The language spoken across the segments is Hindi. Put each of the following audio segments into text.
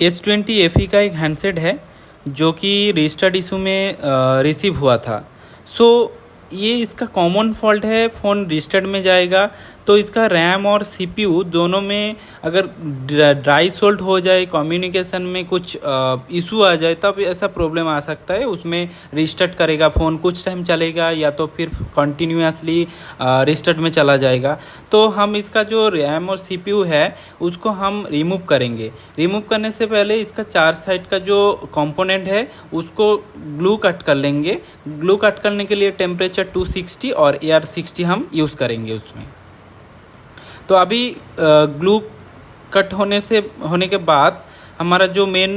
S20 FE का एक हैंडसेट है जो कि रजिस्टर्ड इशू में रिसीव हुआ था। सो ये इसका कॉमन फॉल्ट है, फ़ोन रजिस्टर्ड में जाएगा तो इसका रैम और CPU दोनों में अगर ड्राई सोल्ट हो जाए, कम्युनिकेशन में कुछ इशू आ जाए, तब ऐसा प्रॉब्लम आ सकता है। उसमें रिस्टार्ट करेगा फ़ोन, कुछ टाइम चलेगा या तो फिर कंटिन्यूसली रिस्टार्ट में चला जाएगा। तो हम इसका जो रैम और CPU है उसको हम रिमूव करेंगे। रिमूव करने से पहले इसका 4 साइड का जो कंपोनेंट है उसको ग्लू कट कर लेंगे। ग्लू कट करने के लिए टेम्परेचर 260 और AR60 हम यूज़ करेंगे उसमें। तो अभी ग्लू कट होने के बाद हमारा जो मेन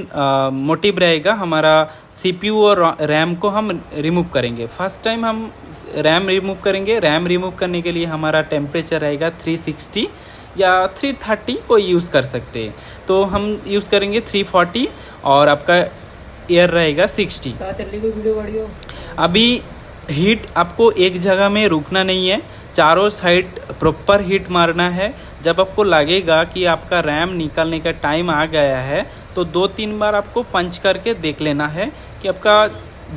मोटिव रहेगा, हमारा CPU और रैम को हम रिमूव करेंगे। फर्स्ट टाइम हम रैम रिमूव करेंगे। रैम रिमूव करने के लिए हमारा टेम्परेचर रहेगा 360 या 330 को यूज़ कर सकते हैं। तो हम यूज़ करेंगे 340 और आपका एयर रहेगा 60। अभी हीट आपको एक जगह में रुकना नहीं है, चारों साइड प्रॉपर हीट मारना है। जब आपको लगेगा कि आपका रैम निकालने का टाइम आ गया है तो 2-3 बार आपको पंच करके देख लेना है कि आपका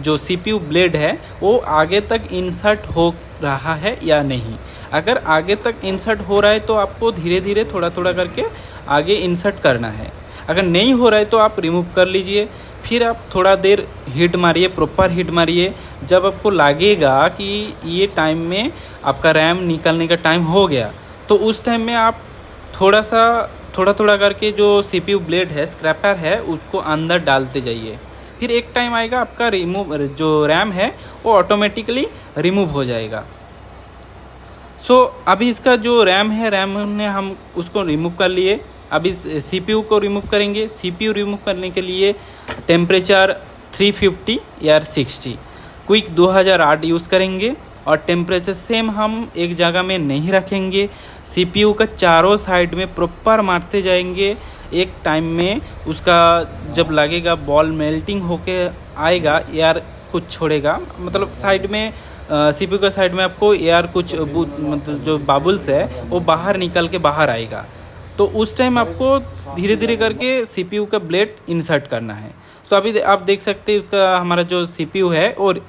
जो CPU ब्लेड है वो आगे तक इंसर्ट हो रहा है या नहीं। अगर आगे तक इंसर्ट हो रहा है तो आपको धीरे धीरे थोड़ा थोड़ा करके आगे इंसर्ट करना है। अगर नहीं हो रहा है तो आप रिमूव कर लीजिए। फिर आप थोड़ा देर हीट मारिए, प्रॉपर हीट मारिए। जब आपको लगेगा कि ये टाइम में आपका रैम निकलने का टाइम हो गया तो उस टाइम में आप थोड़ा थोड़ा करके जो CPU ब्लेड है, स्क्रैपर है, उसको अंदर डालते जाइए। फिर एक टाइम आएगा आपका जो रैम है वो ऑटोमेटिकली रिमूव हो जाएगा। सो अभी इसका जो रैम है, रैम ने हम उसको रिमूव कर लिए। अभी CPU को रिमूव करेंगे। CPU रिमूव करने के लिए टेम्परेचर 350 या 60 क्विक 2008 यूज़ करेंगे और टेम्परेचर सेम हम एक जगह में नहीं रखेंगे। CPU का चारों साइड में प्रॉपर मारते जाएंगे। एक टाइम में उसका जब लगेगा बॉल मेल्टिंग होके आएगा, एयर कुछ छोड़ेगा, मतलब साइड में CPU का साइड में आपको एयर कुछ मतलब जो बबल्स है वो बाहर निकल के बाहर आएगा। तो उस टाइम आपको धीरे धीरे करके CPU का ब्लेड इंसर्ट करना है। तो अभी आप देख सकते हैं उसका हमारा जो CPU है और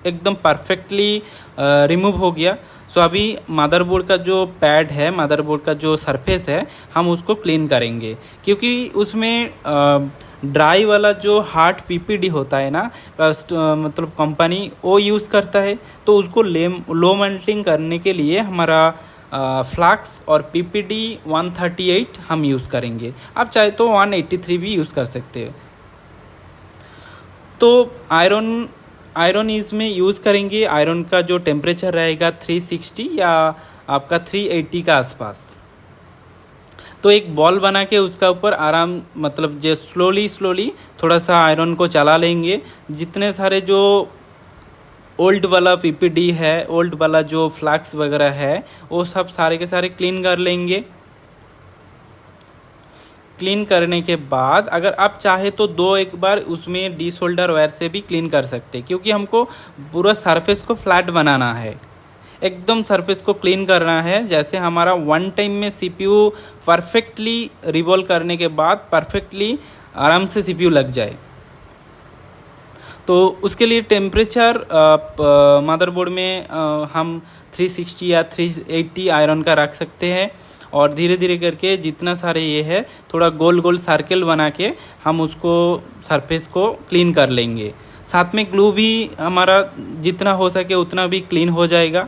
एकदम परफेक्टली रिमूव हो गया। सो अभी मदरबोर्ड का जो पैड है, मदरबोर्ड का जो सरफेस है, हम उसको क्लीन करेंगे क्योंकि उसमें ड्राई वाला जो हार्ड PPD होता है ना, मतलब कंपनी वो यूज़ करता है। तो उसको लो मेल्टिंग करने के लिए हमारा फ्लैक्स और PPD 138 हम यूज़ करेंगे। आप चाहे तो 183 भी यूज़ कर सकते हो। तो आयरन इसमें यूज़ करेंगे। आयरन का जो टेम्परेचर रहेगा 360 या आपका 380 का आसपास। तो एक बॉल बना के उसका ऊपर आराम मतलब जो स्लोली थोड़ा सा आयरन को चला लेंगे। जितने सारे जो ओल्ड वाला PPD है, ओल्ड वाला जो फ्लैक्स वगैरह है, वो सब सारे के सारे क्लीन कर लेंगे। क्लीन करने के बाद अगर आप चाहे तो एक बार उसमें डीसोल्डर वायर से भी क्लीन कर सकते हैं क्योंकि हमको पूरा सरफेस को फ्लैट बनाना है। एकदम सरफेस को क्लीन करना है। जैसे हमारा वन टाइम में CPU परफेक्टली रिवॉल्व करने के बाद परफेक्टली आराम से CPU लग जाए। तो उसके लिए टेम्परेचर मदरबोर्ड में हम 360 या 380 आयरन का रख सकते हैं और धीरे धीरे करके जितना सारे ये है थोड़ा गोल गोल सर्कल बना के हम उसको सरफेस को क्लीन कर लेंगे। साथ में ग्लू भी हमारा जितना हो सके उतना भी क्लीन हो जाएगा।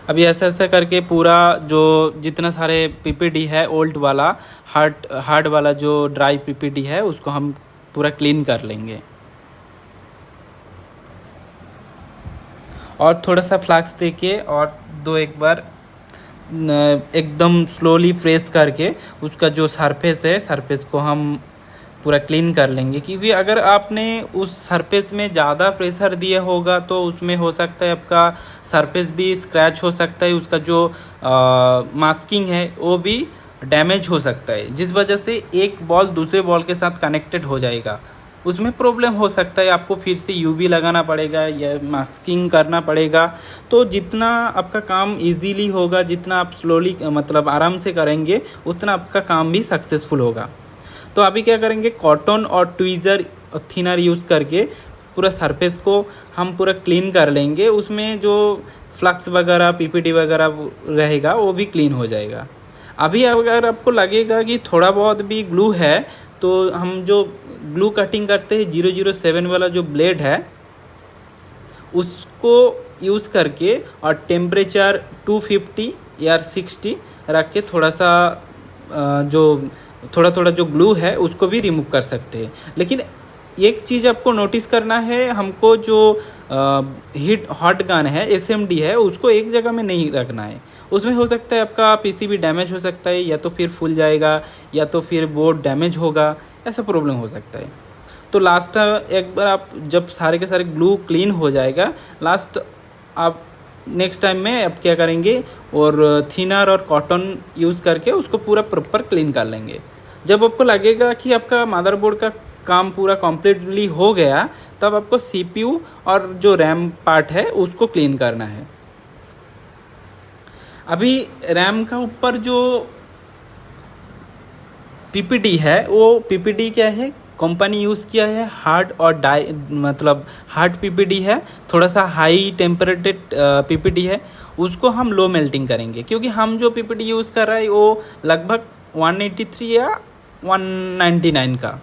अभी ऐसा करके पूरा जो जितना सारे PPD है, ओल्ड वाला हार्ड वाला जो ड्राई PPD है, उसको हम पूरा क्लीन कर लेंगे। और थोड़ा सा फ्लैक्स देके और एक बार एकदम स्लोली प्रेस करके उसका जो सरफेस है, सरफेस को हम पूरा क्लीन कर लेंगे। क्योंकि अगर आपने उस सरफेस में ज़्यादा प्रेशर दिया होगा तो उसमें हो सकता है आपका सरफेस भी स्क्रैच हो सकता है, उसका जो मास्किंग है वो भी डैमेज हो सकता है, जिस वजह से एक बॉल दूसरे बॉल के साथ कनेक्टेड हो जाएगा। उसमें प्रॉब्लम हो सकता है, आपको फिर से यूवी लगाना पड़ेगा या मास्किंग करना पड़ेगा। तो जितना आपका काम इजीली होगा, जितना आप स्लोली मतलब आराम से करेंगे, उतना आपका काम भी सक्सेसफुल होगा। तो अभी क्या करेंगे, कॉटन और ट्वीज़र थिनर यूज़ करके पूरा सरफेस को हम पूरा क्लीन कर लेंगे। उसमें जो फ्लक्स वगैरह पीपीटी वगैरह रहेगा वो भी क्लीन हो जाएगा। अभी अगर आपको लगेगा कि थोड़ा बहुत भी ग्लू है, तो हम जो ग्लू कटिंग करते हैं 007 वाला जो ब्लेड है उसको यूज़ करके और टेम्परेचर 250 या 60 रख के थोड़ा सा जो थोड़ा थोड़ा जो ग्लू है उसको भी रिमूव कर सकते हैं। लेकिन एक चीज़ आपको नोटिस करना है, हमको जो हॉट गन है SMD है उसको एक जगह में नहीं रखना है। उसमें हो सकता है आपका पीसीबी डैमेज हो सकता है, या तो फिर फूल जाएगा या तो फिर बोर्ड डैमेज होगा, ऐसा प्रॉब्लम हो सकता है। तो लास्ट एक बार आप जब सारे के सारे ग्लू क्लीन हो जाएगा, लास्ट आप नेक्स्ट टाइम में आप क्या करेंगे और थिनर और कॉटन यूज़ करके उसको पूरा प्रॉपर क्लीन कर लेंगे। जब आपको लगेगा कि आपका मदरबोर्ड का काम पूरा कम्प्लीटली हो गया, तब आपको CPU और जो रैम पार्ट है उसको क्लीन करना है। अभी रैम का ऊपर जो PPD है, वो PPD क्या है, कंपनी यूज़ किया है हार्ड और मतलब हार्ड PPD है, थोड़ा सा हाई टेम्परेटेड PPD है। उसको हम लो मेल्टिंग करेंगे, क्योंकि हम जो PPD यूज़ कर रहे हैं वो लगभग 183 या 199 का।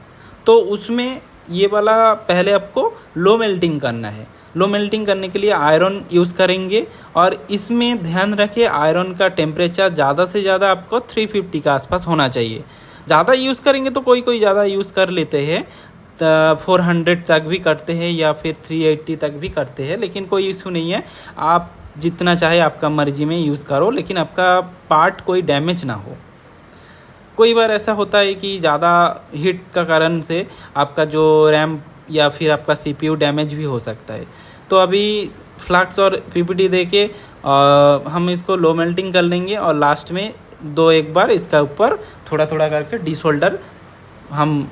तो उसमें ये वाला पहले आपको लो मेल्टिंग करना है। लो मेल्टिंग करने के लिए आयरन यूज़ करेंगे, और इसमें ध्यान रखें आयरन का टेम्परेचर ज़्यादा से ज़्यादा आपको 350 के आसपास होना चाहिए। ज़्यादा यूज़ करेंगे तो कोई कोई ज़्यादा यूज़ कर लेते हैं, 400 तक भी करते हैं या फिर 380 तक भी करते हैं, लेकिन कोई इशू नहीं है। आप जितना चाहे आपका मर्जी में यूज़ करो, लेकिन आपका पार्ट कोई डैमेज ना हो। कोई बार ऐसा होता है कि ज़्यादा हीट का कारण से आपका जो रैम या फिर आपका CPU डैमेज भी हो सकता है। तो अभी फ्लक्स और PPT दे के हम इसको लो मेल्टिंग कर लेंगे, और लास्ट में एक बार इसका ऊपर थोड़ा थोड़ा करके डिसोल्डर हम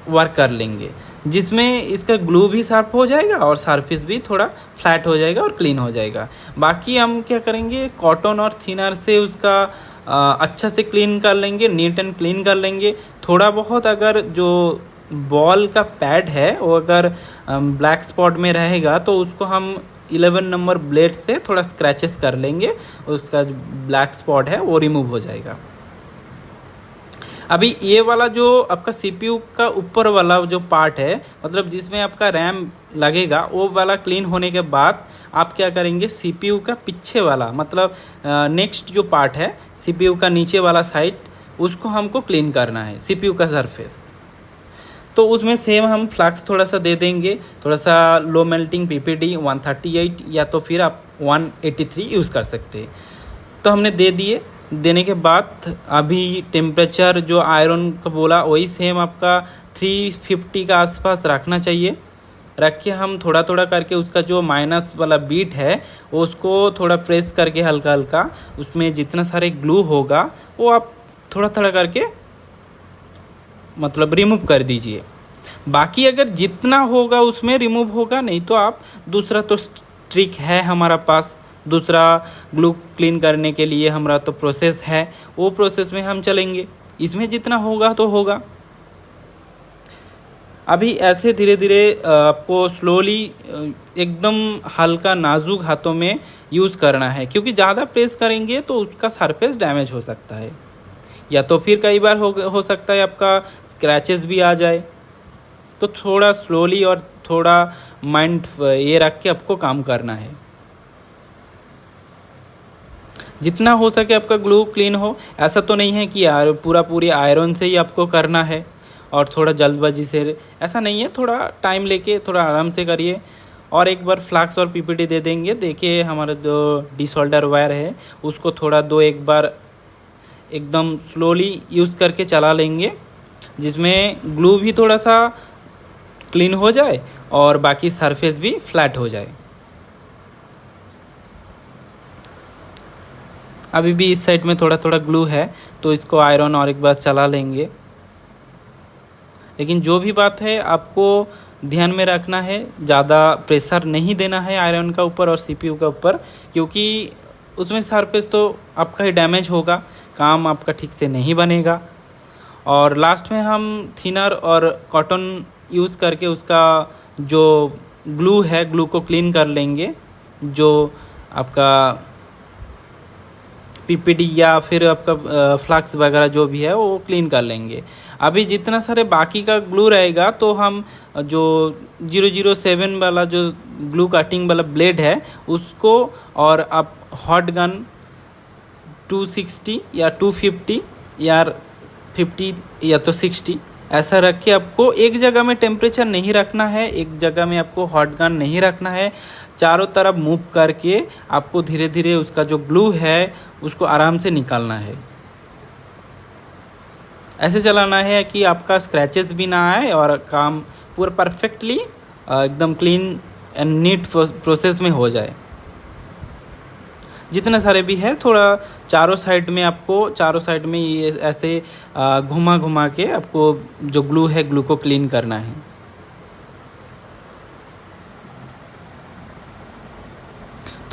वर्क कर लेंगे, जिसमें इसका ग्लू भी शार्प हो जाएगा और सरफेस भी थोड़ा फ्लैट हो जाएगा और क्लीन हो जाएगा। बाकी हम क्या करेंगे, कॉटन और थिनर से उसका अच्छा से क्लीन कर लेंगे, नीट एंड क्लीन कर लेंगे। थोड़ा बहुत अगर जो बॉल का पैड है वो अगर ब्लैक स्पॉट में रहेगा, तो उसको हम 11 नंबर ब्लेड से थोड़ा स्क्रैचेस कर लेंगे, उसका जो ब्लैक स्पॉट है वो रिमूव हो जाएगा। अभी ये वाला जो आपका CPU का ऊपर वाला जो पार्ट है, मतलब जिसमें आपका रैम लगेगा, वो वाला क्लीन होने के बाद आप क्या करेंगे, CPU का पीछे वाला मतलब नेक्स्ट जो पार्ट है CPU का नीचे वाला साइड, उसको हमको क्लीन करना है, CPU का सरफेस। तो उसमें सेम हम फ्लक्स थोड़ा सा दे देंगे, थोड़ा सा लो मेल्टिंग PPD 138 या तो फिर आप 183 यूज़ कर सकते हैं। तो हमने दे दिए। देने के बाद अभी टेम्परेचर जो आयरन का बोला वही सेम आपका 350 का आसपास रखना चाहिए। रख के हम थोड़ा थोड़ा करके उसका जो माइनस वाला बीट है वो उसको थोड़ा प्रेस करके हल्का हल्का उसमें जितना सारे ग्लू होगा वो आप थोड़ा थोड़ा करके मतलब रिमूव कर दीजिए। बाकी अगर जितना होगा उसमें रिमूव होगा, नहीं तो आप दूसरा तो ट्रिक है हमारा पास, दूसरा ग्लू क्लीन करने के लिए हमारा तो प्रोसेस है, वो प्रोसेस में हम चलेंगे। इसमें जितना होगा तो होगा। अभी ऐसे धीरे धीरे आपको स्लोली एकदम हल्का नाजुक हाथों में यूज़ करना है, क्योंकि ज़्यादा प्रेस करेंगे तो उसका सरफेस डैमेज हो सकता है, या तो फिर कई बार हो सकता है आपका स्क्रैचेस भी आ जाए। तो थोड़ा स्लोली और थोड़ा माइंड ये रख के आपको काम करना है, जितना हो सके आपका ग्लू क्लीन हो। ऐसा तो नहीं है कि यार पूरी आयरन से ही आपको करना है और थोड़ा जल्दबाजी से, ऐसा नहीं है। थोड़ा टाइम लेके थोड़ा आराम से करिए। और एक बार फ्लक्स और PPT दे देंगे। देखिए हमारा जो डिसोल्डर वायर है उसको थोड़ा एक बार एकदम स्लोली यूज़ करके चला लेंगे, जिसमें ग्लू भी थोड़ा सा क्लीन हो जाए और बाकी सरफेस भी फ्लैट हो जाए। अभी भी इस साइड में थोड़ा थोड़ा ग्लू है, तो इसको आयरन और एक बार चला लेंगे। लेकिन जो भी बात है आपको ध्यान में रखना है, ज़्यादा प्रेशर नहीं देना है आयरन का ऊपर और सीपीयू का ऊपर, क्योंकि उसमें सरफेस तो आपका ही डैमेज होगा, काम आपका ठीक से नहीं बनेगा। और लास्ट में हम थिनर और कॉटन यूज़ करके उसका जो ग्लू है, ग्लू को क्लीन कर लेंगे, जो आपका पीपीडी या फिर आपका फ्लक्स वगैरह जो भी है वो क्लीन कर लेंगे। अभी जितना सारे बाकी का ग्लू रहेगा तो हम जो 007 वाला जो ग्लू कटिंग वाला ब्लेड है उसको, और आप हॉट गन 260 या 250 या 50 या तो 60 ऐसा रख के आपको एक जगह में टेम्परेचर नहीं रखना है, एक जगह में आपको हॉट गन नहीं रखना है, चारों तरफ मूव करके आपको धीरे धीरे उसका जो ग्लू है उसको आराम से निकालना है। ऐसे चलाना है कि आपका स्क्रैचेस भी ना आए और काम पूरा परफेक्टली एकदम क्लीन एंड नीट प्रोसेस में हो जाए। जितने सारे भी है थोड़ा चारों साइड में ये ऐसे घुमा घुमा के आपको जो ग्लू है ग्लू को क्लीन करना है।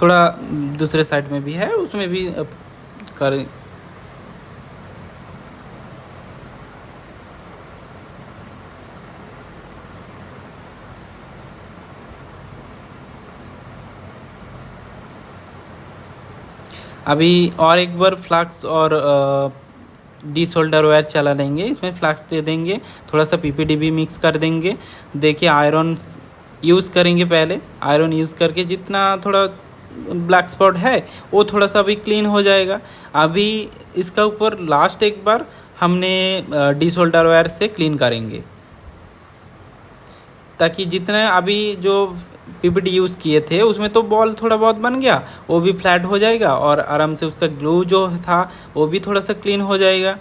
थोड़ा दूसरे साइड में भी है, उसमें भी कर। अभी और एक बार फ्लक्स और डीसोल्डर वायर चला लेंगे, इसमें फ्लक्स दे देंगे, थोड़ा सा पीपीडी भी मिक्स कर देंगे। देखिए आयरन यूज़ करेंगे, पहले आयरन यूज़ करके जितना थोड़ा ब्लैक स्पॉट है वो थोड़ा सा अभी क्लीन हो जाएगा। अभी इसका ऊपर लास्ट एक बार हमने डीसोल्डर वायर से क्लीन करेंगे, ताकि जितने अभी जो पीपीडी यूज़ किए थे उसमें तो बॉल थोड़ा बहुत बन गया, वो भी फ्लैट हो जाएगा और आराम से उसका ग्लू जो था वो भी थोड़ा सा क्लीन हो जाएगा।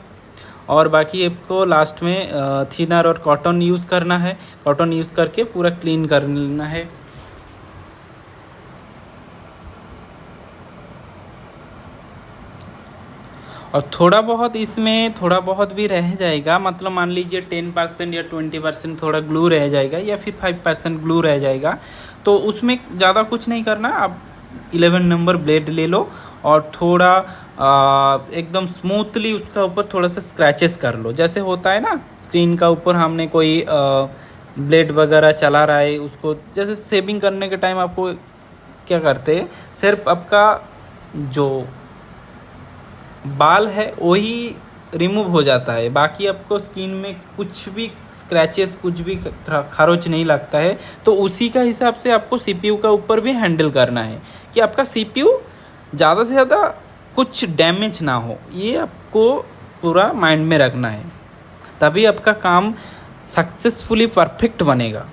और बाकी आपको लास्ट में थिनर और कॉटन यूज़ करना है, कॉटन यूज़ करके पूरा क्लीन कर लेना है। और थोड़ा बहुत भी रह जाएगा, मतलब मान लीजिए 10% या 20% थोड़ा ग्लू रह जाएगा या फिर 5% ग्लू रह जाएगा, तो उसमें ज़्यादा कुछ नहीं करना। आप 11 नंबर ब्लेड ले लो और थोड़ा एकदम स्मूथली उसका ऊपर थोड़ा सा स्क्रैचेस कर लो, जैसे होता है ना स्क्रीन का ऊपर हमने कोई ब्लेड वगैरह चला रहा है उसको, जैसे सेविंग करने के टाइम आपको क्या करते हैं, सिर्फ आपका जो बाल है वही रिमूव हो जाता है, बाकी आपको स्किन में कुछ भी स्क्रैचेस कुछ भी खरोच नहीं लगता है। तो उसी का हिसाब से आपको सीपीयू का ऊपर भी हैंडल करना है कि आपका सीपीयू ज़्यादा से ज़्यादा कुछ डैमेज ना हो, ये आपको पूरा माइंड में रखना है, तभी आपका काम सक्सेसफुली परफेक्ट बनेगा।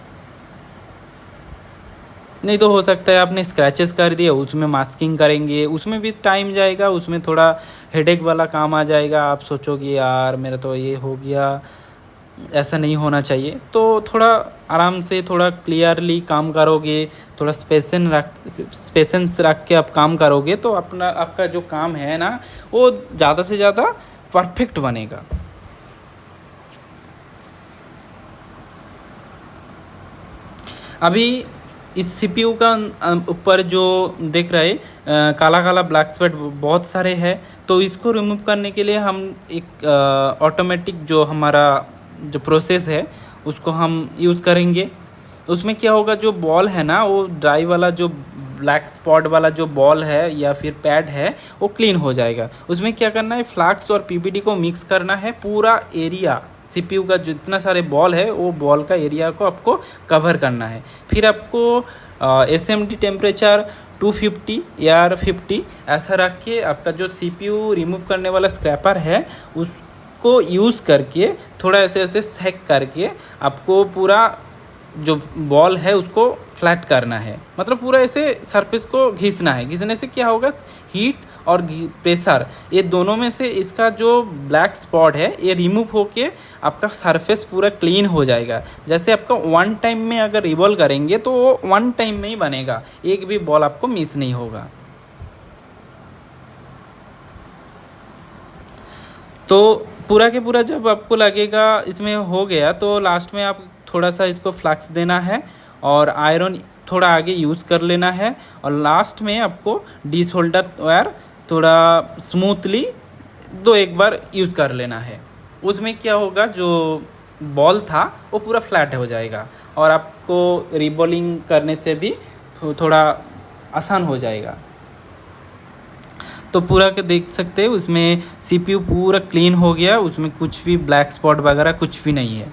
नहीं तो हो सकता है आपने स्क्रैचेस कर दिए, उसमें मास्किंग करेंगे, उसमें भी टाइम जाएगा, उसमें थोड़ा हेडेक वाला काम आ जाएगा। आप सोचोगे यार मेरा तो ये हो गया, ऐसा नहीं होना चाहिए। तो थोड़ा आराम से थोड़ा क्लियरली काम करोगे, थोड़ा स्पेशेंस रख के आप काम करोगे तो आपका जो काम है ना वो ज़्यादा से ज़्यादा परफेक्ट बनेगा। अभी इस सीपीयू का ऊपर जो देख रहे काला काला ब्लैक स्पॉट बहुत सारे हैं, तो इसको रिमूव करने के लिए हम एक ऑटोमेटिक जो हमारा जो प्रोसेस है उसको हम यूज़ करेंगे। उसमें क्या होगा, जो बॉल है ना वो ड्राई वाला जो ब्लैक स्पॉट वाला जो बॉल है या फिर पैड है वो क्लीन हो जाएगा। उसमें क्या करना है, फ्लक्स और पीपीडी को मिक्स करना है, पूरा एरिया सीपीयू का जितना सारे बॉल है वो बॉल का एरिया को आपको कवर करना है। फिर आपको एसएमडी टेम्परेचर 250 या 50 ऐसा रख के आपका जो सीपीयू रिमूव करने वाला स्क्रैपर है उसको यूज़ करके थोड़ा ऐसे ऐसे सेक करके आपको पूरा जो बॉल है उसको फ्लैट करना है, मतलब पूरा ऐसे सरफेस को घिसना है। घिसने से क्या होगा, हीट और प्रेशर ये दोनों में से इसका जो ब्लैक स्पॉट है ये रिमूव होके आपका सरफेस पूरा क्लीन हो जाएगा। जैसे आपका वन टाइम में अगर रिवॉल्व करेंगे तो वो वन टाइम में ही बनेगा, एक भी बॉल आपको मिस नहीं होगा। तो पूरा के पूरा जब आपको लगेगा इसमें हो गया तो लास्ट में आप थोड़ा सा इसको फ्लक्स देना है और आयरन थोड़ा आगे यूज़ कर लेना है और लास्ट में आपको डिसहोल्डर वायर थोड़ा स्मूथली एक बार यूज़ कर लेना है। उसमें क्या होगा, जो बॉल था वो पूरा फ्लैट हो जाएगा और आपको रिबॉलिंग करने से भी थोड़ा आसान हो जाएगा। तो पूरा के देख सकते हैं उसमें सीपीयू पूरा क्लीन हो गया, उसमें कुछ भी ब्लैक स्पॉट वगैरह कुछ भी नहीं है।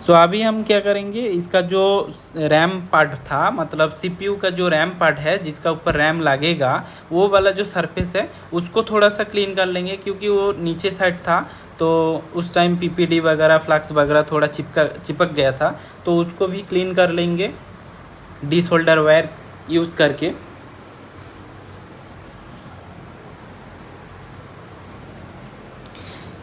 सो अभी हम क्या करेंगे, इसका जो रैम पार्ट था, मतलब सीपीयू का जो रैम पार्ट है जिसका ऊपर रैम लगेगा, वो वाला जो सरफेस है उसको थोड़ा सा क्लीन कर लेंगे, क्योंकि वो नीचे साइड था तो उस टाइम पीपीडी वगैरह फ्लक्स वगैरह थोड़ा चिपक गया था, तो उसको भी क्लीन कर लेंगे डिसहोल्डर वायर यूज़ करके।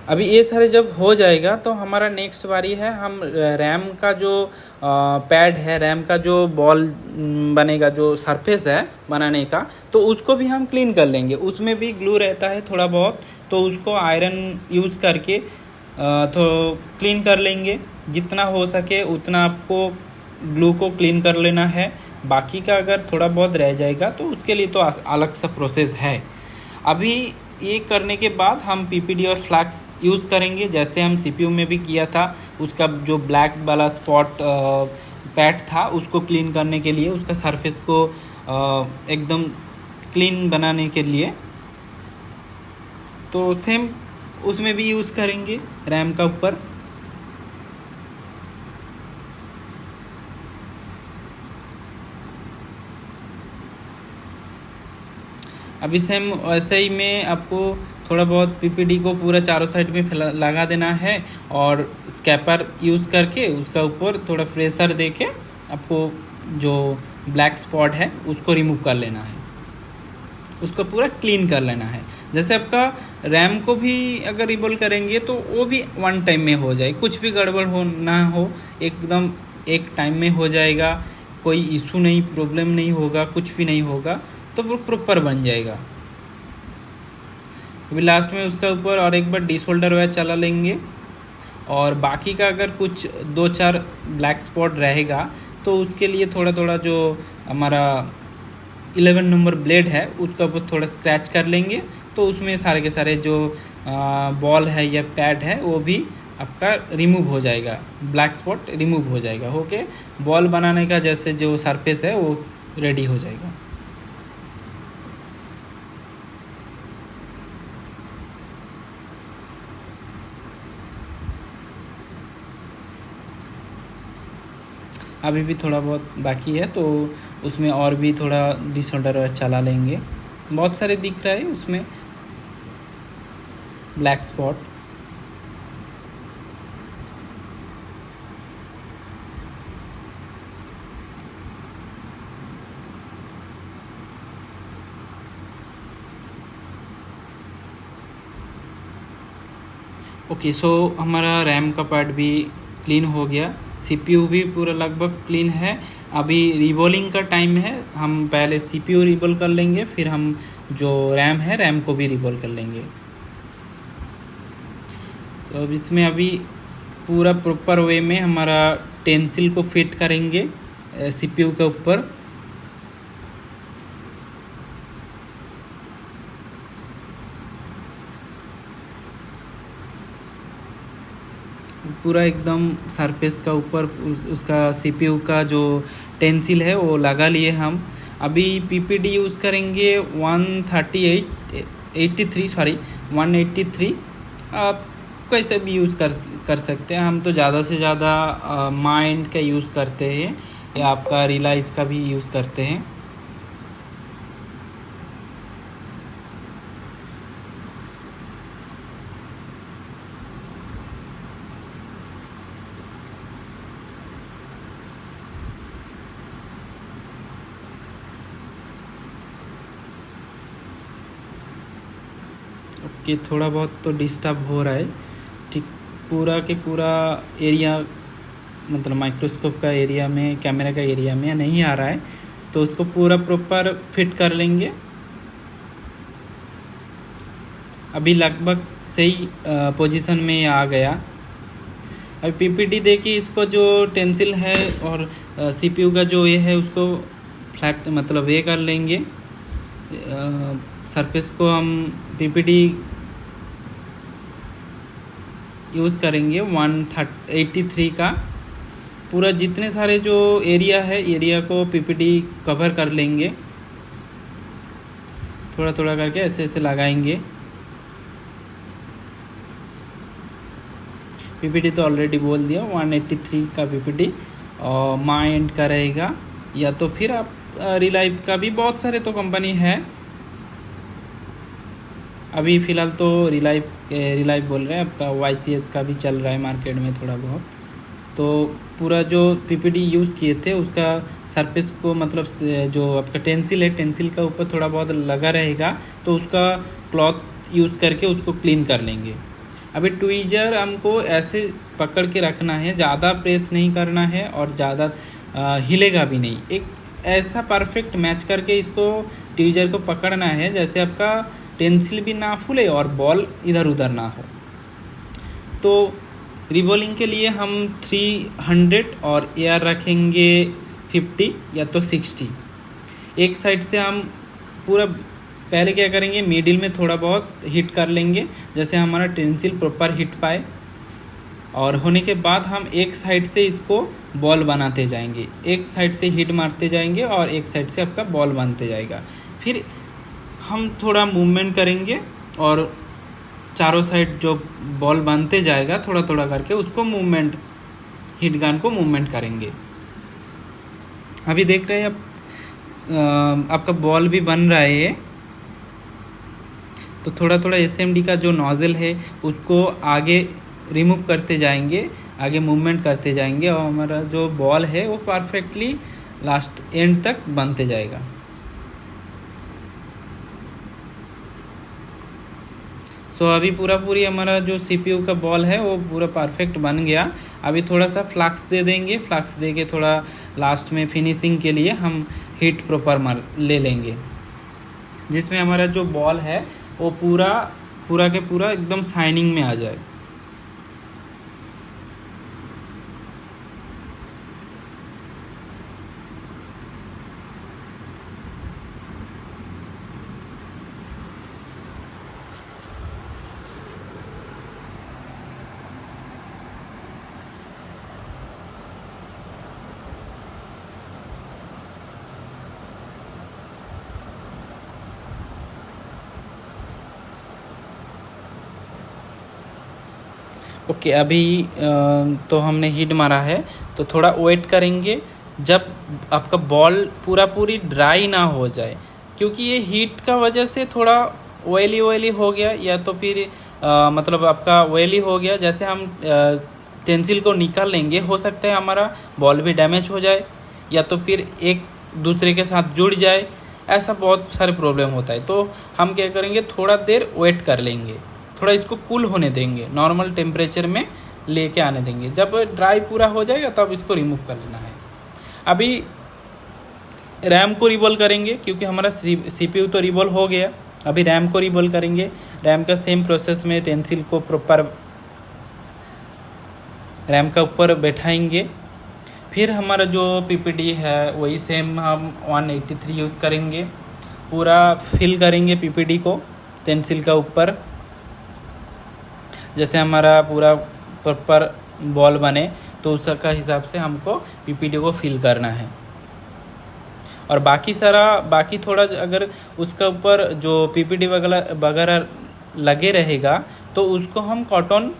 अभी ये सारे जब हो जाएगा तो हमारा नेक्स्ट बारी है, हम रैम का जो पैड है, रैम का जो बॉल बनेगा, जो सरफेस है बनाने का, तो उसको भी हम क्लीन कर लेंगे। उसमें भी ग्लू रहता है थोड़ा बहुत, तो उसको आयरन यूज़ करके तो क्लीन कर लेंगे। जितना हो सके उतना आपको ग्लू को क्लीन कर लेना है। बाकी का अगर थोड़ा बहुत रह जाएगा तो उसके लिए तो अलग सा प्रोसेस है। अभी ये करने के बाद हम पीपीडी और फ्लैक्स यूज़ करेंगे, जैसे हम सीपीयू में भी किया था। उसका जो ब्लैक वाला स्पॉट पैड था उसको क्लीन करने के लिए, उसका सरफेस को एकदम क्लीन बनाने के लिए, तो सेम उसमें भी यूज़ करेंगे रैम का ऊपर। अभी सेम वैसे ही में आपको थोड़ा बहुत पीपीडी को पूरा चारों साइड में लगा देना है और स्कैपर यूज़ करके उसका ऊपर थोड़ा प्रेशर दे के आपको जो ब्लैक स्पॉट है उसको रिमूव कर लेना है, उसको पूरा क्लीन कर लेना है। जैसे आपका रैम को भी अगर रिबॉल करेंगे तो वो भी वन टाइम में हो जाए, कुछ भी गड़बड़ हो ना हो, एकदम एक टाइम में हो जाएगा, कोई इशू नहीं, प्रॉब्लम नहीं होगा, कुछ भी नहीं होगा, तो वो प्रॉपर बन जाएगा। अभी लास्ट में उसका ऊपर और एक बार डिसहोल्डर वायर चला लेंगे और बाकी का अगर कुछ 2-4 ब्लैक स्पॉट रहेगा तो उसके लिए थोड़ा थोड़ा जो हमारा 11 नंबर ब्लेड है उसका ऊपर थोड़ा स्क्रैच कर लेंगे, तो उसमें सारे के सारे जो बॉल है या पैड है वो भी आपका रिमूव हो जाएगा, ब्लैक स्पॉट रिमूव हो जाएगा। ओके, बॉल बनाने का जैसे जो सरफेस है वो रेडी हो जाएगा। अभी भी थोड़ा बहुत बाकी है, तो उसमें और भी थोड़ा डिसऑर्डर चला लेंगे। बहुत सारे दिख रहा है उसमें ब्लैक स्पॉट। ओके, सो हमारा रैम का पार्ट भी क्लीन हो गया, सीपीयू भी पूरा लगभग क्लीन है। अभी रिबॉलिंग का टाइम है, हम पहले सीपीयू रिबॉल कर लेंगे, फिर हम जो रैम है रैम को भी रिबॉल कर लेंगे। तो अब इसमें अभी पूरा प्रॉपर वे में हमारा टेंसिल को फिट करेंगे सीपीयू के ऊपर। पूरा एकदम सरफेस का ऊपर उसका सीपीयू का जो टेंसिल है वो लगा लिए हम। अभी पीपीडी यूज़ करेंगे 183। आप कैसे भी यूज़ कर सकते हैं, हम तो ज़्यादा से ज़्यादा माइंड का यूज़ करते हैं या आपका रिलाइफ का भी यूज़ करते हैं। कि थोड़ा बहुत तो डिस्टर्ब हो रहा है, ठीक, पूरा के पूरा एरिया मतलब माइक्रोस्कोप का एरिया में, कैमरा का एरिया में नहीं आ रहा है, तो उसको पूरा प्रॉपर फिट कर लेंगे। अभी लगभग सही पोजीशन में ये आ गया। अभी पीपीटी देखिए, इसको जो टेंसिल है और सीपीयू का जो ये है उसको फ्लैट मतलब ये कर लेंगे। सरफेस को हम पीपीटी यूज़ करेंगे 183 का। पूरा जितने सारे जो एरिया है, एरिया को पीपीटी कवर कर लेंगे। थोड़ा थोड़ा करके ऐसे ऐसे लगाएंगे। पीपीटी तो ऑलरेडी बोल दिया 183 का पीपीटी। और माइंड का रहेगा, या तो फिर आप रिलाइव का भी बहुत सारे तो कंपनी है। अभी फ़िलहाल तो रिलाइव बोल रहे हैं, आपका YCS का भी चल रहा है मार्केट में थोड़ा बहुत। तो पूरा जो पीपीटी यूज़ किए थे उसका सरफेस को मतलब जो आपका टेंसिल है, टेंसिल का ऊपर थोड़ा बहुत लगा रहेगा, तो उसका क्लॉथ यूज़ करके उसको क्लीन कर लेंगे। अभी ट्वीजर हमको ऐसे पकड़ के रखना है, ज़्यादा प्रेस नहीं करना है और ज़्यादा हिलेगा भी नहीं। एक ऐसा परफेक्ट मैच करके इसको ट्वीजर को पकड़ना है जैसे आपका टेंसिल भी ना फूले और बॉल इधर उधर ना हो। तो रिबॉलिंग के लिए हम 300 और एयर रखेंगे 50 या तो 60। एक साइड से हम पूरा पहले क्या करेंगे, मिडिल में थोड़ा बहुत हिट कर लेंगे जैसे हमारा टेंसिल प्रॉपर हिट पाए। और होने के बाद हम एक साइड से इसको बॉल बनाते जाएंगे, एक साइड से हिट मारते जाएंगे और एक साइड से आपका बॉल बनते जाएगा। फिर हम थोड़ा मूवमेंट करेंगे और चारों साइड जो बॉल बनते जाएगा थोड़ा थोड़ा करके उसको मूवमेंट, हिट गन को मूवमेंट करेंगे। अभी देख रहे हैं आप आपका बॉल भी बन रहा है। तो थोड़ा थोड़ा SMD का जो नोज़ल है उसको आगे रिमूव करते जाएंगे, आगे मूवमेंट करते जाएंगे और हमारा जो बॉल है वो परफेक्टली लास्ट एंड तक बनते जाएगा। सो अभी पूरी हमारा जो CPU का बॉल है वो पूरा परफेक्ट बन गया। अभी थोड़ा सा फ्लक्स दे देंगे, फ्लक्स दे के थोड़ा लास्ट में फिनिशिंग के लिए हम हीट प्रॉपर ले लेंगे, जिसमें हमारा जो बॉल है वो पूरा के पूरा एकदम शाइनिंग में आ जाए। ओके, अभी तो हमने हिट मारा है तो थोड़ा वेट करेंगे जब आपका बॉल पूरी ड्राई ना हो जाए, क्योंकि ये हीट का वजह से थोड़ा ऑयली हो गया, या तो फिर मतलब आपका ऑयली हो गया। जैसे हम टेंसिल को निकाल लेंगे, हो सकता है हमारा बॉल भी डैमेज हो जाए या तो फिर एक दूसरे के साथ जुड़ जाए, ऐसा बहुत सारे प्रॉब्लम होता है। तो हम क्या करेंगे, थोड़ा देर वेट कर लेंगे, थोड़ा इसको कूल होने देंगे, नॉर्मल टेम्परेचर में लेके आने देंगे। जब ड्राई पूरा हो जाएगा तब इसको रिमूव कर लेना है। अभी रैम को रिवॉल्व करेंगे, क्योंकि हमारा CPU तो रिवॉल्व हो गया। अभी रैम को रिवॉल्व करेंगे। रैम का सेम प्रोसेस में टेंसिल को प्रॉपर रैम का ऊपर बैठाएंगे। फिर हमारा जो PPT है वही सेम हम 183 यूज़ करेंगे। पूरा फिल करेंगे PPT को टेंसिल का ऊपर, जैसे हमारा पूरा प्रॉपर बॉल बने तो उसका हिसाब से हमको PPT को फिल करना है। और बाकी थोड़ा अगर उसका ऊपर जो PPT वगैरह लगे रहेगा तो उसको हम कॉटन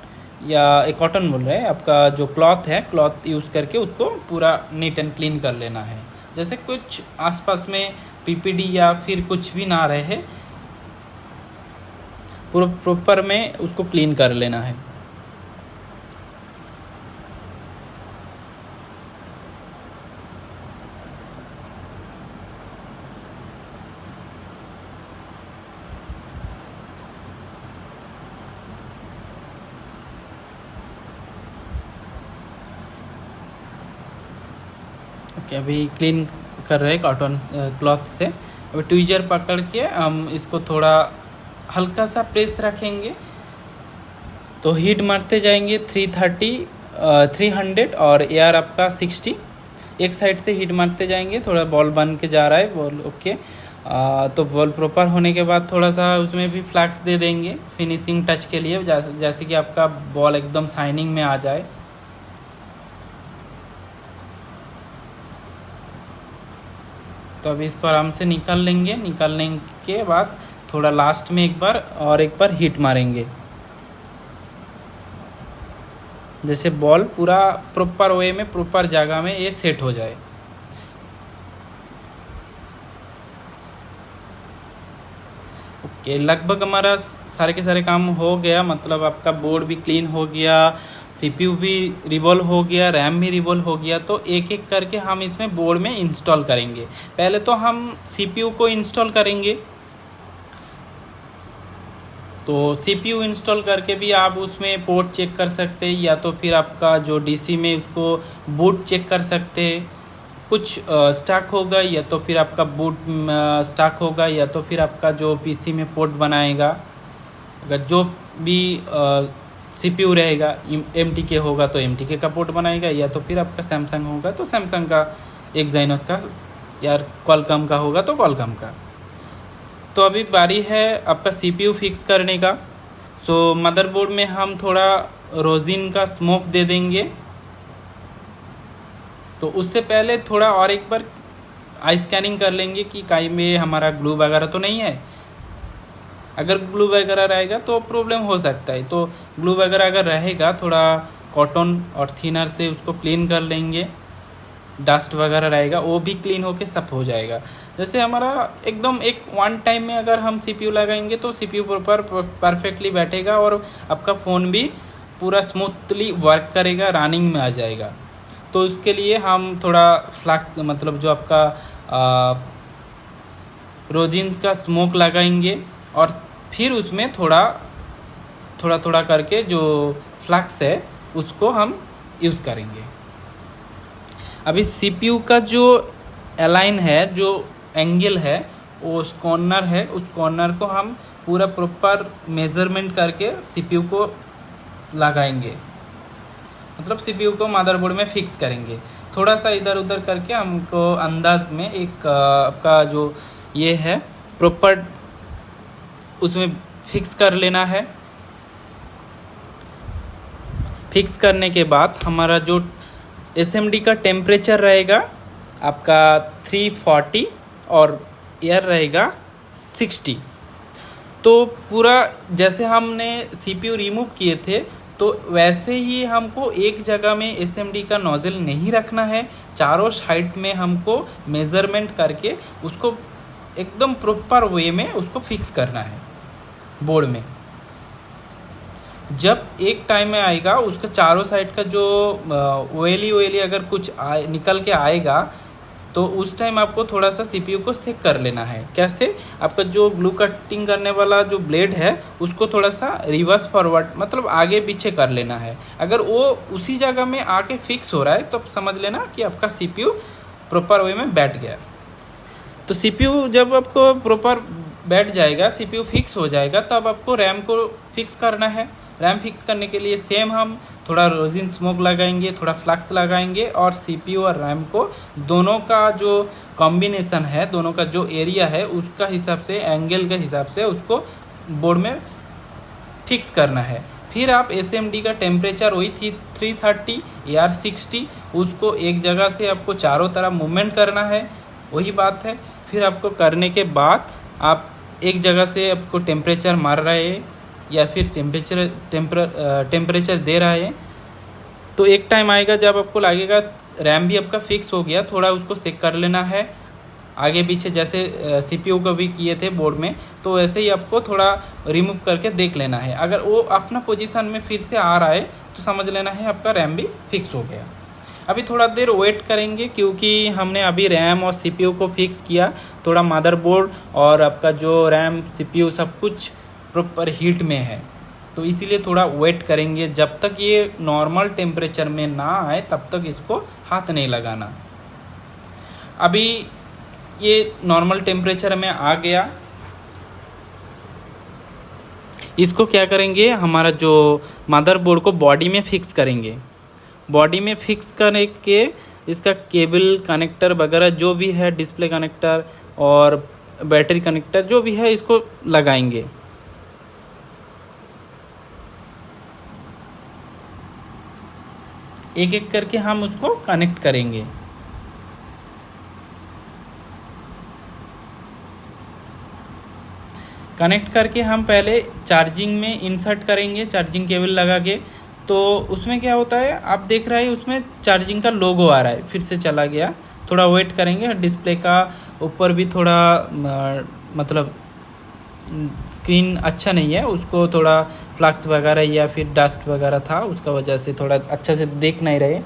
बोल रहे हैं, आपका जो क्लॉथ है, क्लॉथ यूज़ करके उसको पूरा नीट एंड क्लीन कर लेना है। जैसे कुछ आसपास में PPT या फिर कुछ भी ना रहे, पूरा प्रॉपर में उसको क्लीन कर लेना है। ओके, अभी क्लीन कर रहे हैं कॉटन क्लॉथ से। अभी ट्वीजर पकड़ के हम इसको थोड़ा हल्का सा प्रेस रखेंगे तो हीट मारते जाएंगे 300 और एयर आपका 60। एक साइड से हीट मारते जाएंगे, थोड़ा बॉल बन के जा रहा है बॉल, ओके। तो बॉल प्रॉपर होने के बाद थोड़ा सा उसमें भी फ्लैक्स दे देंगे फिनिशिंग टच के लिए, जैसे कि आपका बॉल एकदम शाइनिंग में आ जाए। तो अभी इसको आराम से निकाल लेंगे। निकालने के बाद थोड़ा लास्ट में एक बार हीट मारेंगे, जैसे बॉल पूरा प्रॉपर वे में प्रॉपर जगह में ये सेट हो जाए। ओके, लगभग हमारा सारे के सारे काम हो गया, मतलब आपका बोर्ड भी क्लीन हो गया, सीपीयू भी रिवॉल्व हो गया, रैम भी रिवॉल्व हो गया। तो एक एक करके हम इसमें बोर्ड में इंस्टॉल करेंगे। पहले तो हम सीपीयू को इंस्टॉल करेंगे। तो सीपीयू इंस्टॉल करके भी आप उसमें पोर्ट चेक कर सकते हैं, या तो फिर आपका जो डीसी में उसको बूट चेक कर सकते हैं। कुछ स्टॉक होगा, या तो फिर आपका बूट स्टॉक होगा, या तो फिर आपका जो पीसी में पोर्ट बनाएगा। अगर जो भी सीपीयू रहेगा एमटीके होगा तो एमटीके का पोर्ट बनाएगा, या तो फिर आपका सैमसंग होगा तो सैमसंग का, एक्साइनोस का, या क्वालकॉम का होगा तो क्वालकॉम का। तो अभी बारी है आपका सीपीयू फिक्स करने का। सो मदरबोर्ड में हम थोड़ा रोजिन का स्मोक दे देंगे। तो उससे पहले थोड़ा और एक बार आई स्कैनिंग कर लेंगे कि कहीं में हमारा ग्लू वगैरह तो नहीं है। अगर ग्लू वगैरह रहेगा तो प्रॉब्लम हो सकता है। तो ग्लू वगैरह अगर रहेगा, थोड़ा कॉटन और थिनर से उसको क्लीन कर लेंगे। डस्ट वगैरह रहेगा वो भी क्लीन होके सब हो जाएगा। जैसे हमारा एकदम एक वन टाइम में अगर हम सीपीयू लगाएंगे तो सीपीयू प्रॉपर परफेक्टली बैठेगा और आपका फ़ोन भी पूरा स्मूथली वर्क करेगा, रनिंग में आ जाएगा। तो उसके लिए हम थोड़ा फ्लैक्स, मतलब जो आपका रोजिन का स्मोक लगाएंगे और फिर उसमें थोड़ा करके जो फ्लैक्स है उसको हम यूज़ करेंगे। अभी सीपीयू का जो अलाइन है, जो एंगल है, वो उस कॉर्नर है, उस कॉर्नर को हम पूरा प्रॉपर मेजरमेंट करके सीपीयू को लगाएंगे, मतलब सीपीयू को मदरबोर्ड में फिक्स करेंगे। थोड़ा सा इधर उधर करके हमको अंदाज में एक आपका जो ये है प्रॉपर उसमें फिक्स कर लेना है। फिक्स करने के बाद हमारा जो एसएमडी का टेम्परेचर रहेगा आपका 340 और एयर रहेगा 60। तो पूरा जैसे हमने सीपीयू रिमूव किए थे तो वैसे ही हमको एक जगह में एसएमडी का नोजल नहीं रखना है। चारों साइड में हमको मेज़रमेंट करके उसको एकदम प्रॉपर वे में उसको फिक्स करना है बोर्ड में। जब एक टाइम में आएगा उसका चारों साइड का जो ऑयली अगर कुछ निकल के आएगा तो उस टाइम आपको थोड़ा सा सीपीयू को सेक कर लेना है। कैसे? आपका जो ग्लू कटिंग करने वाला जो ब्लेड है उसको थोड़ा सा रिवर्स फॉरवर्ड, मतलब आगे पीछे कर लेना है। अगर वो उसी जगह में आके फिक्स हो रहा है तो समझ लेना कि आपका सीपीयू प्रॉपर वे में बैठ गया। तो सीपीयू जब आपको प्रॉपर बैठ जाएगा, सीपीयू फिक्स हो जाएगा, तब आपको रैम को फिक्स करना है। रैम फिक्स करने के लिए सेम हम थोड़ा रोजिन स्मोक लगाएंगे, थोड़ा फ्लक्स लगाएंगे और सीपीयू और रैम को दोनों का जो कॉम्बिनेशन है, दोनों का जो एरिया है उसका हिसाब से, एंगल के हिसाब से उसको बोर्ड में फिक्स करना है। फिर आप एसएमडी का टेम्परेचर वही 330 या 60, उसको एक जगह से आपको चारों तरफ मूवमेंट करना है, वही बात है। फिर आपको करने के बाद आप एक जगह से आपको टेम्परेचर मार रहे हैं या फिर टेम्परेचर दे रहा है, तो एक टाइम आएगा जब आपको लगेगा रैम भी आपका फिक्स हो गया, थोड़ा उसको चेक कर लेना है आगे पीछे, जैसे सीपीयू को भी किए थे बोर्ड में, तो वैसे ही आपको थोड़ा रिमूव करके देख लेना है। अगर वो अपना पोजीशन में फिर से आ रहा है तो समझ लेना है आपका रैम भी फिक्स हो गया। अभी थोड़ा देर वेट करेंगे क्योंकि हमने अभी रैम और सीपीयू को फिक्स किया, थोड़ा मदरबोर्ड और आपका जो रैम सीपीयू सब कुछ प्रॉपर हीट में है, तो इसीलिए थोड़ा वेट करेंगे। जब तक ये नॉर्मल टेम्परेचर में ना आए तब तक इसको हाथ नहीं लगाना। अभी ये नॉर्मल टेम्परेचर में आ गया, इसको क्या करेंगे, हमारा जो मदरबोर्ड को बॉडी में फिक्स करेंगे। बॉडी में फिक्स करने के इसका केबल कनेक्टर वगैरह जो भी है, डिस्प्ले कनेक्टर और बैटरी कनेक्टर जो भी है, इसको लगाएंगे। एक एक करके हम उसको कनेक्ट करेंगे। कनेक्ट करके हम पहले चार्जिंग में इंसर्ट करेंगे, चार्जिंग केबल लगा के। तो उसमें क्या होता है, आप देख रहे हैं उसमें चार्जिंग का लोगो आ रहा है, फिर से चला गया। थोड़ा वेट करेंगे। डिस्प्ले का ऊपर भी थोड़ा मतलब स्क्रीन अच्छा नहीं है, उसको थोड़ा फ्लक्स वगैरह या फिर डस्ट वगैरह था, उसका वजह से थोड़ा अच्छा से देख नहीं रहे।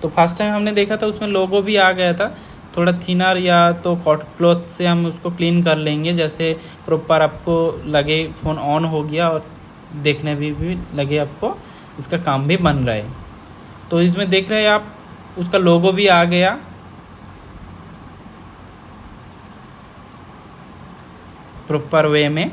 तो फर्स्ट टाइम हमने देखा था उसमें लोगो भी आ गया था। थोड़ा थिनर या तो कॉटन क्लॉथ से हम उसको क्लीन कर लेंगे, जैसे प्रॉपर आपको लगे फ़ोन ऑन हो गया और देखने भी लगे आपको इसका काम भी बन रहा है। तो इसमें देख रहे हैं आप, उसका लोगो भी आ गया। प्रॉपर वे में